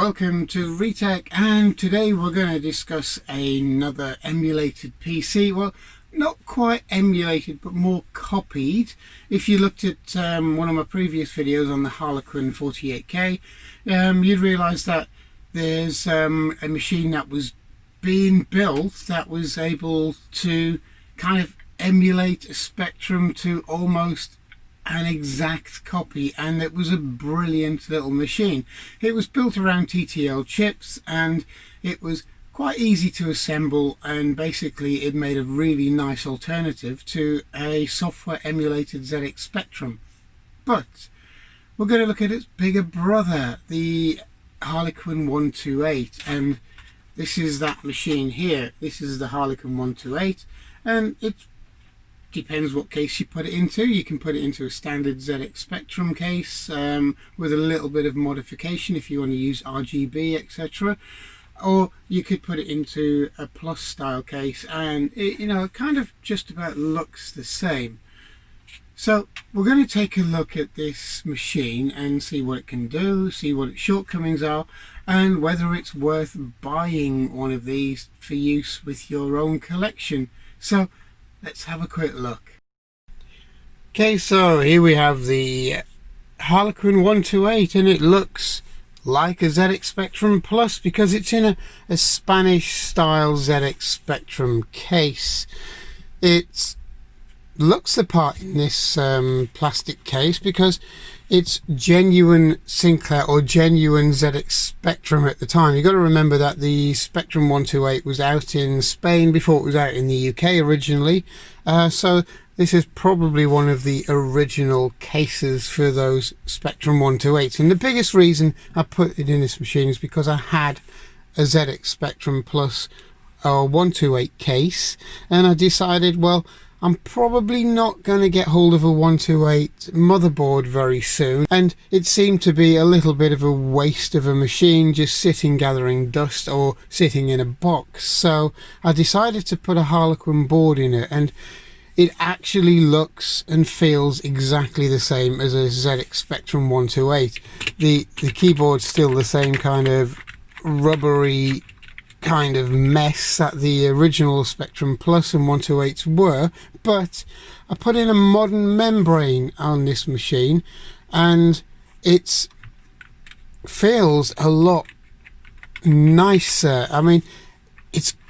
welcome to Retech, and today we're going to discuss another emulated PC. Well, not quite emulated but more copied. If you looked at one of my previous videos on the Harlequin 48K, you'd realise that there's a machine that was being built that was able to kind of emulate a Spectrum to almost an exact copy, and it was a brilliant little machine. It was built around TTL chips and it was quite easy to assemble, and basically it made a really nice alternative to a software emulated ZX Spectrum. But we're going to look at its bigger brother, the Harlequin 128, and this is that machine here. This is the Harlequin 128, and it's depends what case you put it into. You can put it into a standard ZX Spectrum case with a little bit of modification if you want to use RGB, etc. Or you could put it into a Plus style case, and it kind of just about looks the same. So we're going to take a look at this machine and see what it can do, see what its shortcomings are, and whether it's worth buying one of these for use with your own collection. So let's have a quick look. Okay, so here we have the Harlequin 128, and it looks like a ZX Spectrum Plus because it's in a Spanish style ZX Spectrum case. It looks the part in this plastic case because it's genuine Sinclair or genuine ZX Spectrum at the time. You've got to remember that the Spectrum 128 was out in Spain before it was out in the UK originally, so this is probably one of the original cases for those Spectrum 128s. And the biggest reason I put it in this machine is because I had a ZX Spectrum Plus 128 case, and I decided, well, I'm probably not going to get hold of a 128 motherboard very soon, and it seemed to be a little bit of a waste of a machine just sitting gathering dust or sitting in a box. So I decided to put a Harlequin board in it, and it actually looks and feels exactly the same as a ZX Spectrum 128. The keyboard's still the same kind of rubbery kind of mess that the original Spectrum Plus and 128s were, but I put in a modern membrane on this machine and it feels a lot nicer. I mean,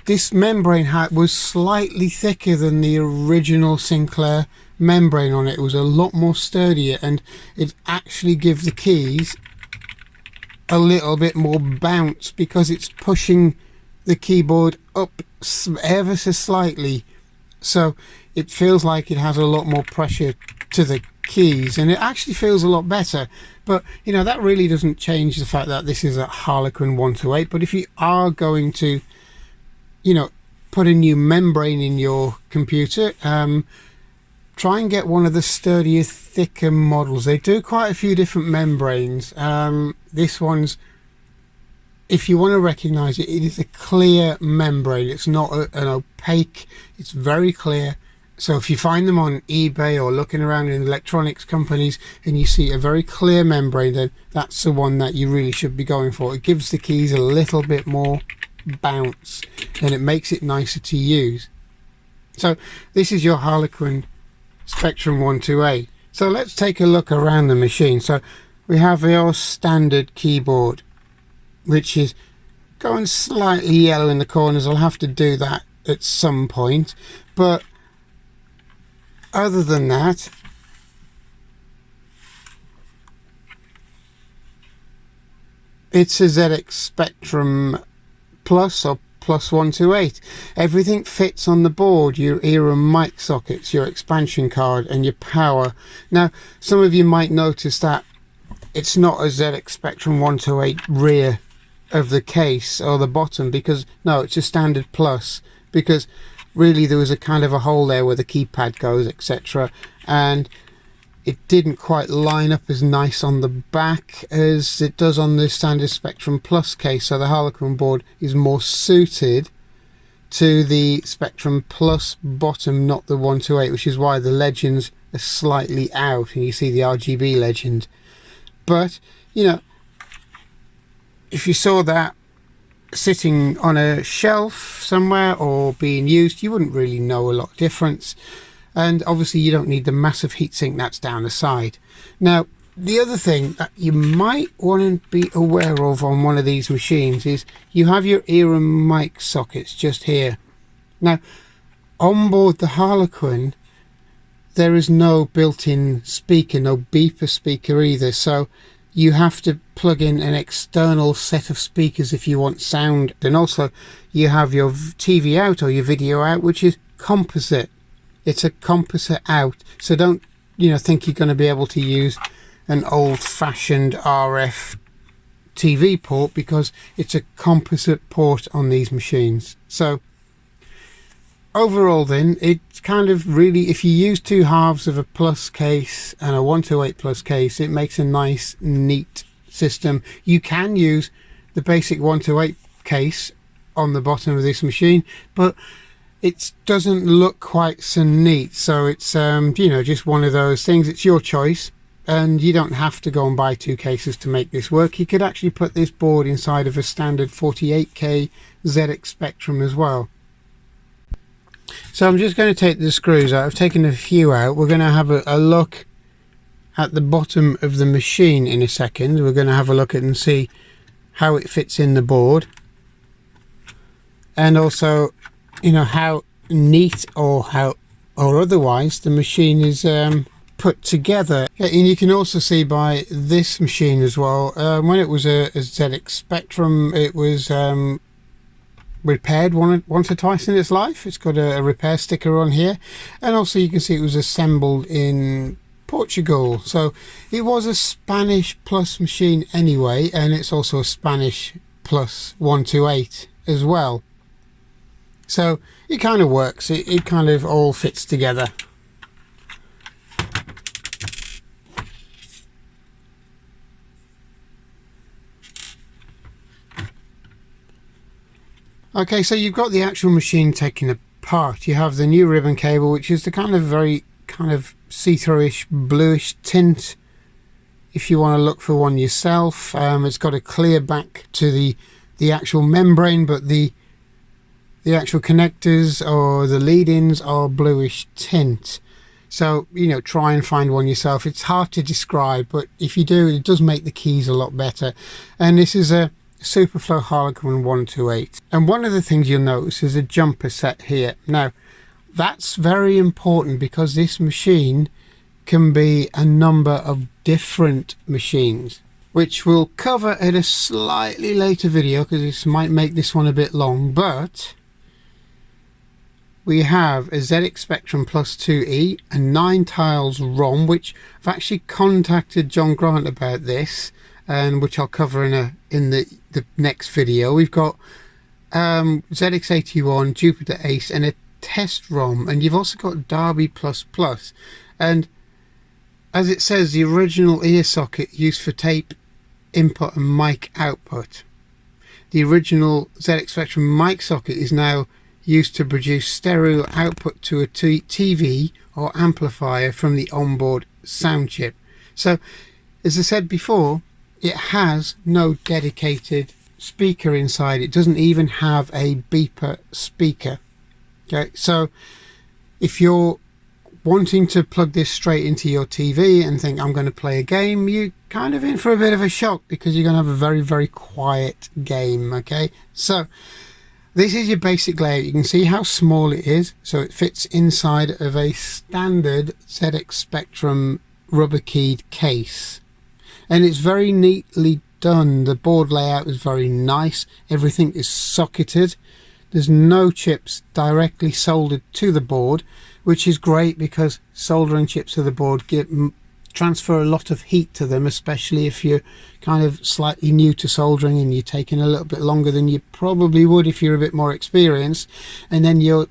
this membrane was slightly thicker than the original Sinclair membrane on it. It was a lot more sturdier, and it actually gives the keys a little bit more bounce because it's pushing the keyboard up ever so slightly, so it feels like it has a lot more pressure to the keys, and it actually feels a lot better. But that really doesn't change the fact that this is a Harlequin 128. But if you are going to put a new membrane in your computer, try and get one of the sturdier, thicker models. They do quite a few different membranes. This one's, if you want to recognize it, it is a clear membrane. It's not an opaque, it's very clear. So if you find them on eBay or looking around in electronics companies and you see a very clear membrane, then that's the one that you really should be going for. It gives the keys a little bit more bounce and it makes it nicer to use. So this is your Harlequin Spectrum 128. So let's take a look around the machine. So we have your standard keyboard, which is going slightly yellow in the corners. I'll have to do that at some point, but other than that, it's a ZX Spectrum Plus or Plus 128. Everything fits on the board. Your era mic sockets, your expansion card, and your power. Now, some of you might notice that it's not a ZX Spectrum 128 rear of the case or the bottom, because no, it's a standard Plus, because really there was a kind of a hole there where the keypad goes, etc., and it didn't quite line up as nice on the back as it does on the standard Spectrum Plus case. So the Harlequin board is more suited to the Spectrum Plus bottom, not the 128, which is why the legends are slightly out and you see the RGB legend. But if you saw that sitting on a shelf somewhere or being used, you wouldn't really know a lot of difference. And obviously you don't need the massive heatsink that's down the side. Now, the other thing that you might want to be aware of on one of these machines is you have your ear and mic sockets just here. Now, on board the Harlequin, there is no built-in speaker, no beeper speaker either, so you have to plug in an external set of speakers if you want sound. And also you have your TV out or your video out, which is composite. It's a composite out, so don't think you're going to be able to use an old-fashioned RF TV port, because it's a composite port on these machines. So overall then, it's kind of really, if you use two halves of a plus case and a 128 plus case, it makes a nice neat system. You can use the basic 128 case on the bottom of this machine, but it doesn't look quite so neat. So it's just one of those things. It's your choice, and you don't have to go and buy two cases to make this work. You could actually put this board inside of a standard 48K ZX Spectrum as well. So I'm just going to take the screws out. I've taken a few out. We're going to have a look at the bottom of the machine in a second. We're going to have a look at and see how it fits in the board, and also how neat or otherwise the machine is put together. Yeah, and you can also see by this machine as well, when it was a ZX Spectrum, it was repaired once or twice in its life. It's got a repair sticker on here, and also you can see it was assembled in Portugal, so it was a Spanish plus machine anyway, and it's also a Spanish plus 128 as well. So it kind of works, it kind of all fits together. Okay, so you've got the actual machine taken apart. You have the new ribbon cable, which is the very see-through-ish bluish tint if you want to look for one yourself. It's got a clear back to the actual membrane, but the actual connectors or the lead-ins are bluish tint. So try and find one yourself. It's hard to describe, but if you do, it does make the keys a lot better. And this is a Superflow Harlequin 128, and one of the things you'll notice is a jumper set here. Now that's very important, because this machine can be a number of different machines, which we'll cover at a slightly later video, because this might make this one a bit long. But we have a ZX Spectrum Plus 2E, a 9 tiles ROM, which I've actually contacted John Grant about this, and which I'll cover in the next video. We've got ZX81, Jupiter Ace, and a test ROM, and you've also got Derby Plus Plus. And as it says, the original ear socket used for tape input and mic output. The original ZX Spectrum mic socket is now used to produce stereo output to a TV or amplifier from the onboard sound chip. So as I said before, it has no dedicated speaker inside. It doesn't even have a beeper speaker. Okay, so if you're wanting to plug this straight into your TV and think I'm going to play a game, you're kind of in for a bit of a shock, because you're going to have a very, very quiet game. Okay, so this is your basic layout. You can see how small it is, so it fits inside of a standard ZX Spectrum rubber keyed case, and it's very neatly done. The board layout is very nice. Everything is socketed. There's no chips directly soldered to the board, which is great, because soldering chips to the board transfer a lot of heat to them, especially if you're kind of slightly new to soldering and you're taking a little bit longer than you probably would if you're a bit more experienced, and then you're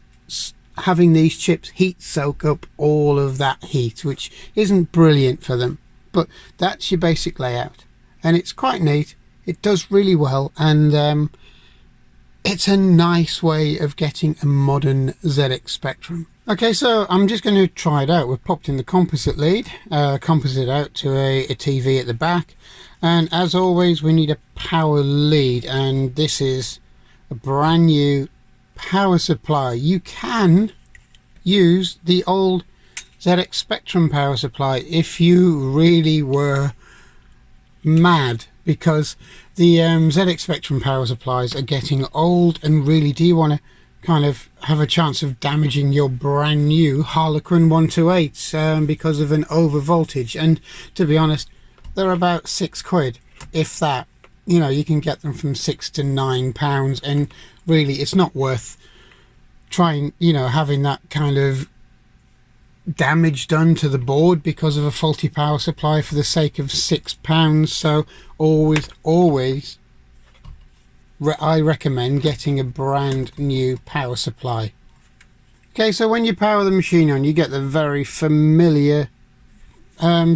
having these chips heat soak up all of that heat, which isn't brilliant for them. But that's your basic layout, and it's quite neat. It does really well, and it's a nice way of getting a modern ZX Spectrum. Okay, so I'm just going to try it out. We've popped in the composite lead, composite out to a TV at the back, and as always we need a power lead, and this is a brand new power supply. You can use the old ZX Spectrum power supply if you really were mad, because the ZX Spectrum power supplies are getting old, and really, do you want to kind of have a chance of damaging your brand new Harlequin 128s because of an over voltage? And to be honest, they're about £6, if that. You know, you can get them from £6 to £9, and really it's not worth trying, you know, having that kind of damage done to the board because of a faulty power supply for the sake of £6. So always I recommend getting a brand new power supply. Okay, so when you power the machine on, you get the very familiar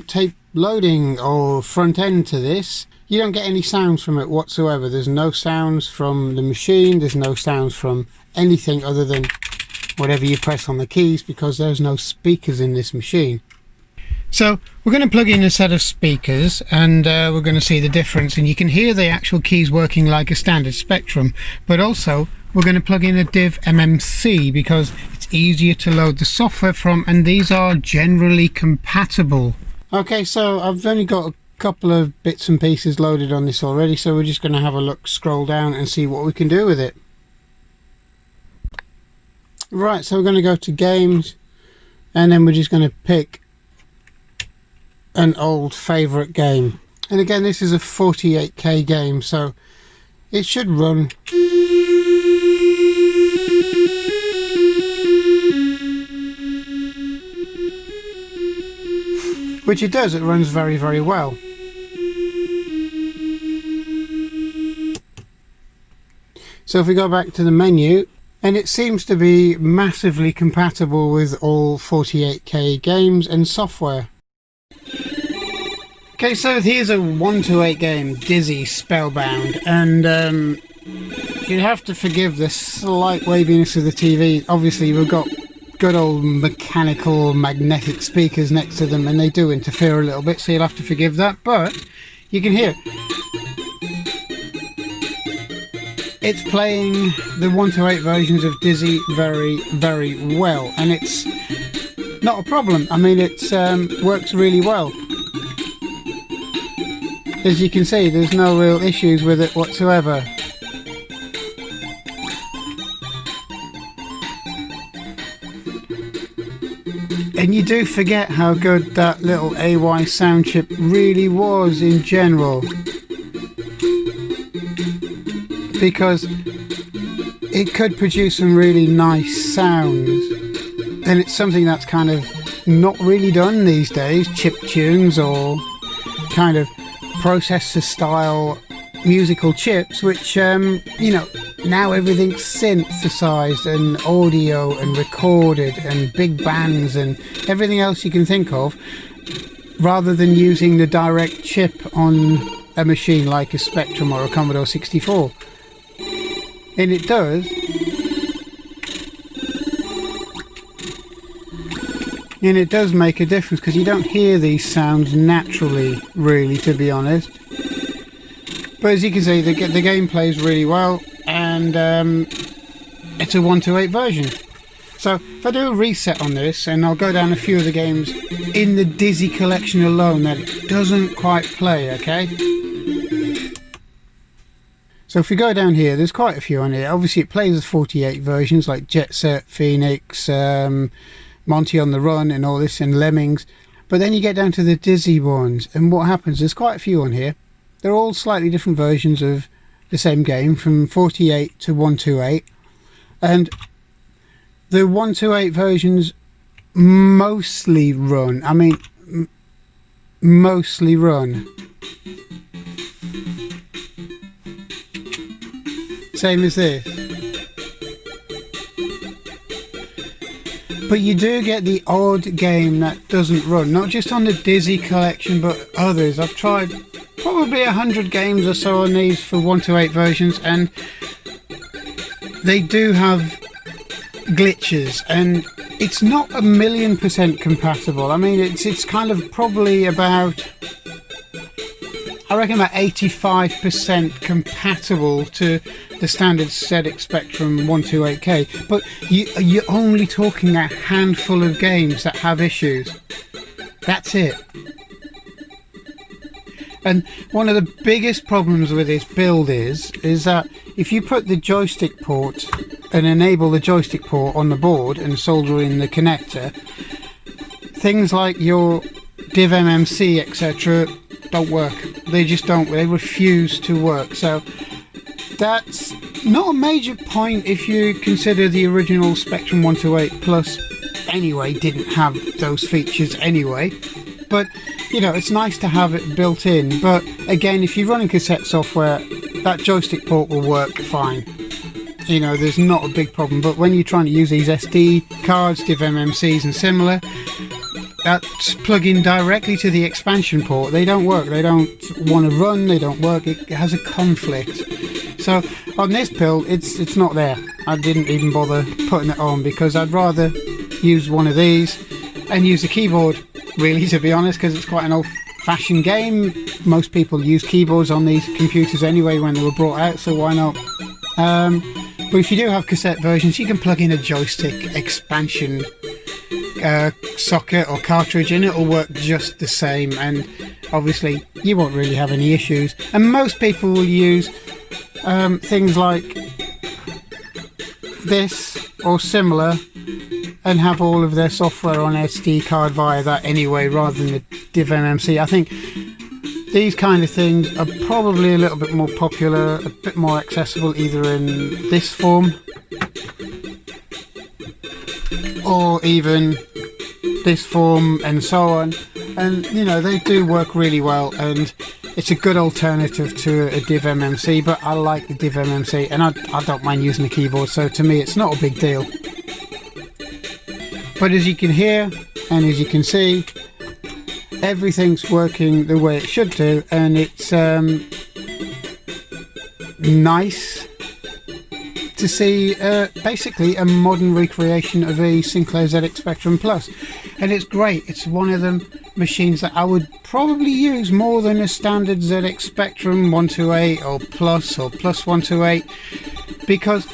tape loading or front end to this. You don't get any sounds from it whatsoever. There's no sounds from the machine, there's no sounds from anything other than whatever you press on the keys, because there's no speakers in this machine. So we're going to plug in a set of speakers, and we're going to see the difference, and you can hear the actual keys working like a standard Spectrum, but also we're going to plug in a div MMC because it's easier to load the software from, and these are generally compatible. Okay, so I've only got a couple of bits and pieces loaded on this already, so we're just going to have a look, scroll down and see what we can do with it. Right, so we're going to go to games, and then we're just going to pick an old favourite game, and again this is a 48k game, so it should run which it does. It runs very, very well. So if we go back to the menu, and it seems to be massively compatible with all 48k games and software. Okay, so here's a 1 to 8 game, Dizzy Spellbound, and you'd have to forgive the slight waviness of the TV. Obviously we've got good old mechanical magnetic speakers next to them, and they do interfere a little bit, so you'll have to forgive that, but you can hear it's playing the 1 to 8 versions of Dizzy very, very well, and it's not a problem. I mean, it works really well. As you can see, there's no real issues with it whatsoever. And you do forget how good that little AY sound chip really was in general, because it could produce some really nice sounds, and it's something that's kind of not really done these days. Chip tunes or kind of processor style musical chips, which you know, now everything's synthesized and audio and recorded and big bands and everything else you can think of, rather than using the direct chip on a machine like a Spectrum or a Commodore 64. And it does, and it does make a difference, because you don't hear these sounds naturally, really, to be honest. But as you can see, the game plays really well, and it's a 1 to 8 version. So if I do a reset on this, and I'll go down a few of the games in the Dizzy collection alone that it doesn't quite play, okay? So if we go down here, there's quite a few on here. Obviously it plays the 48 versions like Jet Set, Phoenix, Monty on the Run and all this, and Lemmings. But then you get down to the Dizzy ones, and what happens, there's quite a few on here. They're all slightly different versions of the same game, from 48 to 1 to 8. And the 1 to 8 versions mostly run. I mean, mostly run. Same as this. But you do get the odd game that doesn't run, not just on the Dizzy collection but others. I've tried probably 100 games or so on these for 1 to 8 versions, and they do have glitches, and It's not 1,000,000% compatible. I mean, it's kind of probably about, I reckon about 85% compatible to the standard ZX Spectrum 128K, but you're only talking a handful of games that have issues. That's it. And one of the biggest problems with this build is that if you put the joystick port and enable the joystick port on the board and solder in the connector, things like your div MMC etc. don't work. They just don't. They refuse to work. So that's not a major point if you consider the original Spectrum 128 Plus anyway didn't have those features anyway. But you know, it's nice to have it built in. But again, if you're running cassette software, that joystick port will work fine. You know, there's not a big problem. But when you're trying to use these SD cards, div MMCs and similar, that's plug in directly to the expansion port. They don't work. They don't want to run. They don't work. It has a conflict. So on this build, it's not there. I didn't even bother putting it on because I'd rather use one of these and use the keyboard, really, to be honest, because it's quite an old-fashioned game. Most people use keyboards on these computers anyway when they were brought out, so why not? But if you do have cassette versions, you can plug in a joystick expansion socket or cartridge and it'll work just the same, and obviously you won't really have any issues. And most people will use things like this or similar and have all of their software on SD card via that anyway, rather than the div MMC. I think these kind of things are probably a little bit more popular, a bit more accessible, either in this form or even this form and so on. And you know, they do work really well, and it's a good alternative to a div MMC. But I like the div MMC, and I don't mind using the keyboard, so to me it's not a big deal. But as you can hear and as you can see, everything's working the way it should do, and it's nice to see basically a modern recreation of a Sinclair ZX Spectrum Plus. And it's great. It's one of them machines that I would probably use more than a standard ZX Spectrum 128 or Plus 128, because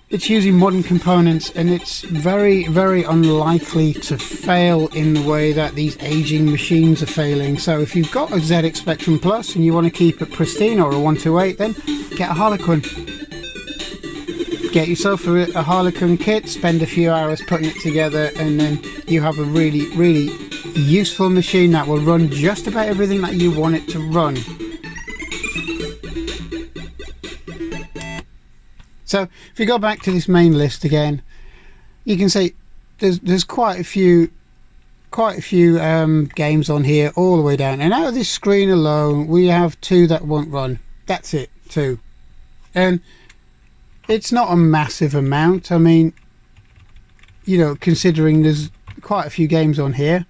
it's using modern components and it's very, very unlikely to fail in the way that these aging machines are failing. So if you've got a ZX Spectrum Plus and you want to keep it pristine, or a 128, then get a Harlequin. Get yourself a Harlequin kit, spend a few hours putting it together, and then you have a really, really useful machine that will run just about everything that you want it to run. So if you go back to this main list again, you can see there's quite a few games on here all the way down, and out of this screen alone we have 2 that won't run. That's it, 2. And it's not a massive amount. I mean, you know, considering there's quite a few games on here,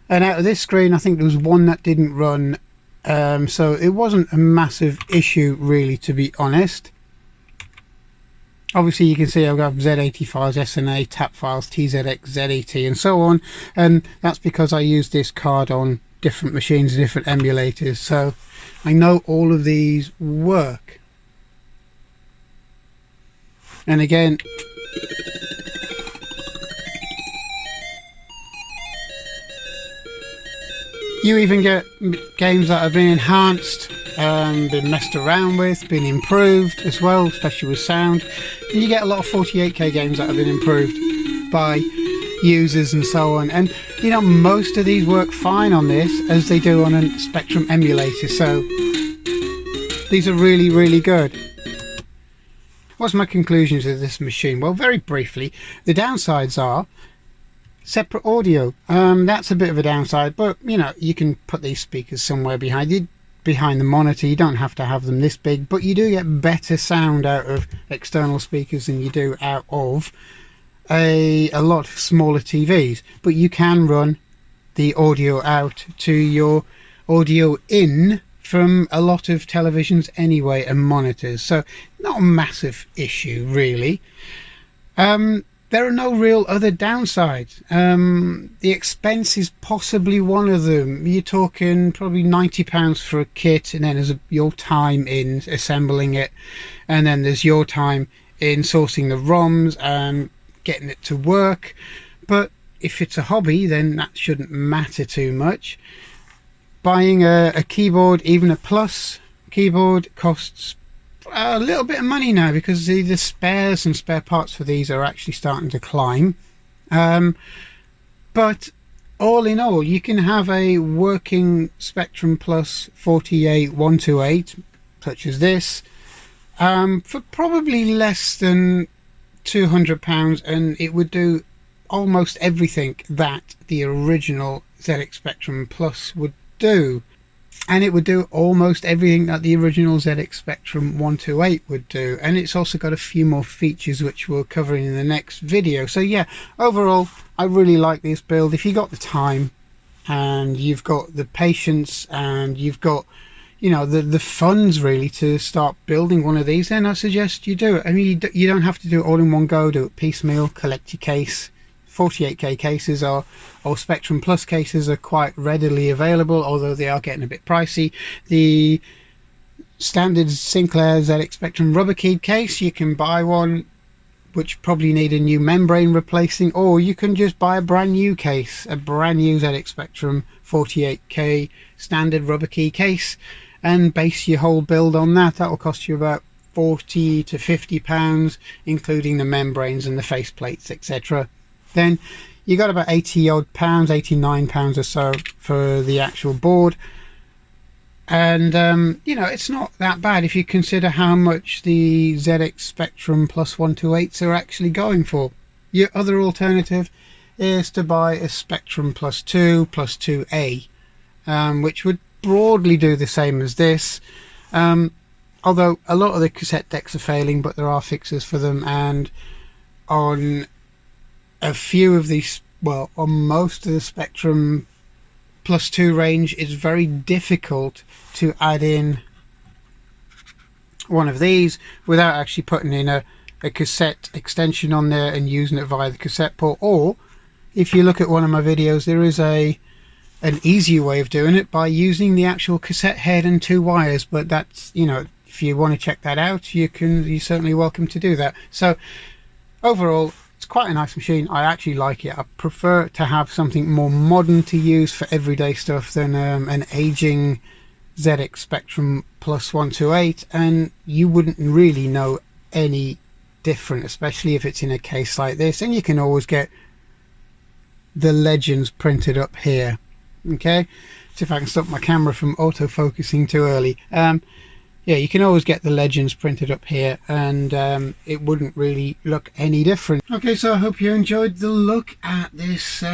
and out of this screen I think there was 1 that didn't run, so it wasn't a massive issue really, to be honest. Obviously you can see I've got Z80 files, SNA, TAP files, TZX, ZET and so on, and that's because I use this card on different machines and different emulators, so I know all of these work. And again, you even get games that have been enhanced, been messed around with, been improved as well, especially with sound. And you get a lot of 48K games that have been improved by users and so on. And you know, most of these work fine on this, as they do on a Spectrum emulator. So these are really, really good. What's my conclusions of this machine? Well, very briefly, the downsides are separate audio. That's a bit of a downside, but you know, you can put these speakers somewhere behind the monitor. You don't have to have them this big, but you do get better sound out of external speakers than you do out of a lot of smaller TVs. But you can run the audio out to your audio in from a lot of televisions anyway, and monitors, so not a massive issue really. The there are no real other downsides. The expense is possibly one of them. You're talking probably £90 for a kit, and then there's your time in assembling it, and then there's your time in sourcing the ROMs and getting it to work. But if it's a hobby, then that shouldn't matter too much. Buying a keyboard, even a Plus keyboard, costs a little bit of money now, because the spares and spare parts for these are actually starting to climb. But all in all, you can have a working Spectrum Plus 48128, such as this, for probably less than £200, and it would do almost everything that the original ZX Spectrum Plus would do. And it would do almost everything that the original ZX Spectrum 128 would do. And it's also got a few more features which we'll cover in the next video. So yeah, overall, I really like this build. If you got the time and you've got the patience and you've got, you know, the funds really to start building one of these, then I suggest you do it. I mean, you don't have to do it all in one go. Do it piecemeal, collect your case. 48K cases or Spectrum Plus cases are quite readily available, although they are getting a bit pricey. The standard Sinclair ZX Spectrum rubber keyed case, you can buy one which probably need a new membrane replacing, or you can just buy a brand new case, a brand new ZX Spectrum 48K standard rubber key case, and base your whole build on that. That will cost you about £40 to £50, including the membranes and the faceplates, etc. Then you got about 80 odd pounds, £89 or so for the actual board. And you know, it's not that bad if you consider how much the ZX Spectrum Plus 128s are actually going for. Your other alternative is to buy a Spectrum Plus 2 Plus 2A, which would broadly do the same as this, although a lot of the cassette decks are failing, but there are fixes for them. And on a few of these, well, on most of the Spectrum Plus 2 range, it's very difficult to add in one of these without actually putting in a cassette extension on there and using it via the cassette port. Or if you look at one of my videos, there is an easier way of doing it by using the actual cassette head and 2 wires. But that's, you know, if you want to check that out, you're certainly welcome to do that. So overall, it's quite a nice machine. I actually like it. I prefer to have something more modern to use for everyday stuff than an aging ZX Spectrum Plus 128, and you wouldn't really know any different, especially if it's in a case like this. And you can always get the legends printed up here. Okay, see if I can stop my camera from auto-focusing too early. Yeah, you can always get the legends printed up here, and it wouldn't really look any different. Okay, so I hope you enjoyed the look at this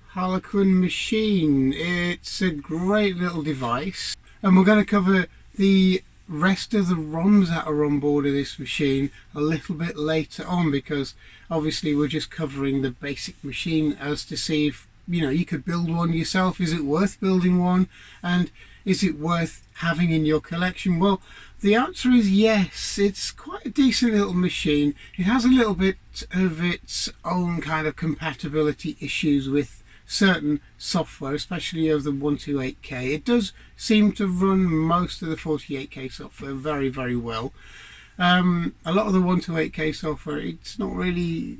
Harlequin machine. It's a great little device, and we're going to cover the rest of the ROMs that are on board of this machine a little bit later on, because obviously we're just covering the basic machine as to see if, you know, you could build one yourself. Is it worth building one, and is it worth having in your collection? Well, the answer is yes. It's quite a decent little machine. It has a little bit of its own kind of compatibility issues with certain software, especially of the 128K. It does seem to run most of the 48K software very, very well. A lot of the 128K software it's not really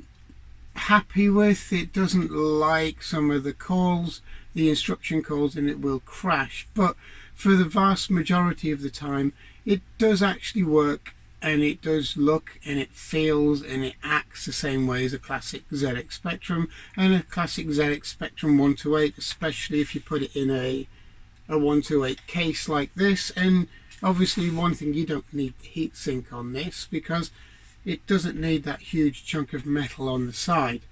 happy with. It doesn't like some of the calls, the instruction calls, and it will crash. But for the vast majority of the time, it does actually work, and it does look and it feels and it acts the same way as a classic ZX Spectrum and a classic ZX Spectrum 128, especially if you put it in a 128 case like this. And obviously one thing, you don't need the heatsink on this because it doesn't need that huge chunk of metal on the side.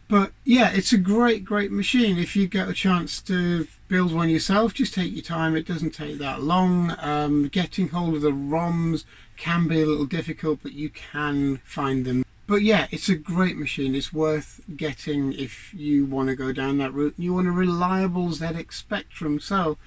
But yeah, it's a great machine. If you get a chance to build one yourself, just take your time. It doesn't take that long. Getting hold of the ROMs can be a little difficult, but you can find them. But yeah, it's a great machine. It's worth getting if you want to go down that route and you want a reliable ZX Spectrum. So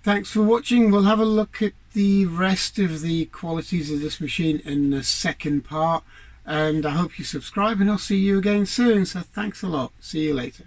thanks for watching. We'll have a look at the rest of the qualities of this machine in the second part. and I hope you subscribe, and I'll see you again soon. So thanks a lot. See you later.